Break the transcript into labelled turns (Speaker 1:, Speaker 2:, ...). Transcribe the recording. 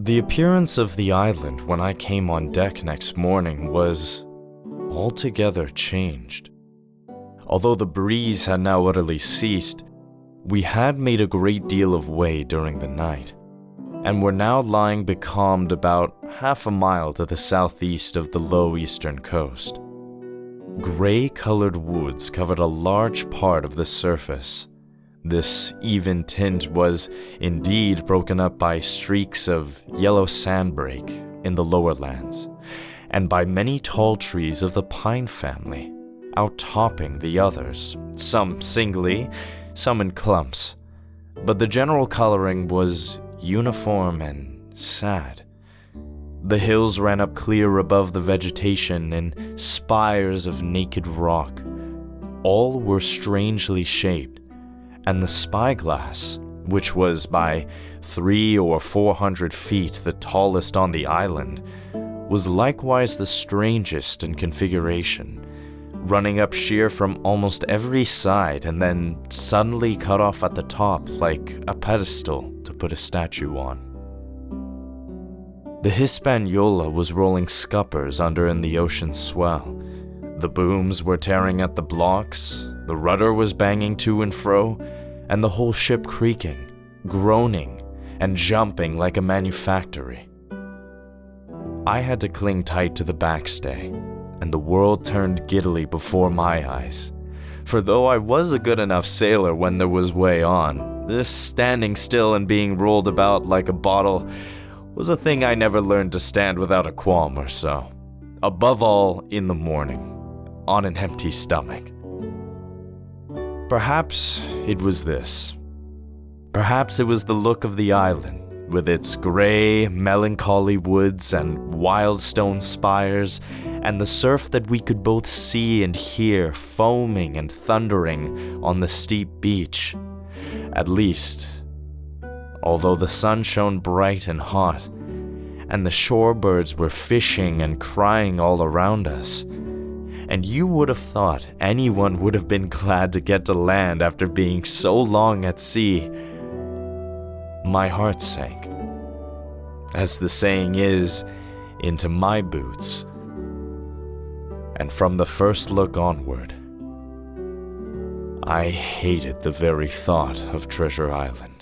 Speaker 1: The appearance of the island when I came on deck next morning was altogether changed. Although the breeze had now utterly ceased, we had made a great deal of way during the night, and were now lying becalmed about half a mile to the southeast of the low eastern coast. Gray-colored woods covered a large part of the surface. This even tint was indeed broken up by streaks of yellow sandbrake in the lower lands, and by many tall trees of the pine family, outtopping the others, some singly, some in clumps. But the general coloring was uniform and sad. The hills ran up clear above the vegetation in spires of naked rock. All were strangely shaped, and the spyglass, which was by 300 or 400 feet the tallest on the island, was likewise the strangest in configuration, running up sheer from almost every side and then suddenly cut off at the top like a pedestal to put a statue on. The Hispaniola was rolling scuppers under in the ocean's swell. The booms were tearing at the blocks, the rudder was banging to and fro, and the whole ship creaking, groaning, and jumping like a manufactory. I had to cling tight to the backstay, and the world turned giddily before my eyes. For though I was a good enough sailor when there was way on, this standing still and being rolled about like a bottle was a thing I never learned to stand without a qualm or so. Above all, in the morning, on an empty stomach. Perhaps it was this. Perhaps it was the look of the island, with its gray, melancholy woods and wild stone spires, and the surf that we could both see and hear foaming and thundering on the steep beach. At least, although the sun shone bright and hot, and the shorebirds were fishing and crying all around us, and you would have thought anyone would have been glad to get to land after being so long at sea, my heart sank, as the saying is, into my boots. And from the first look onward, I hated the very thought of Treasure Island.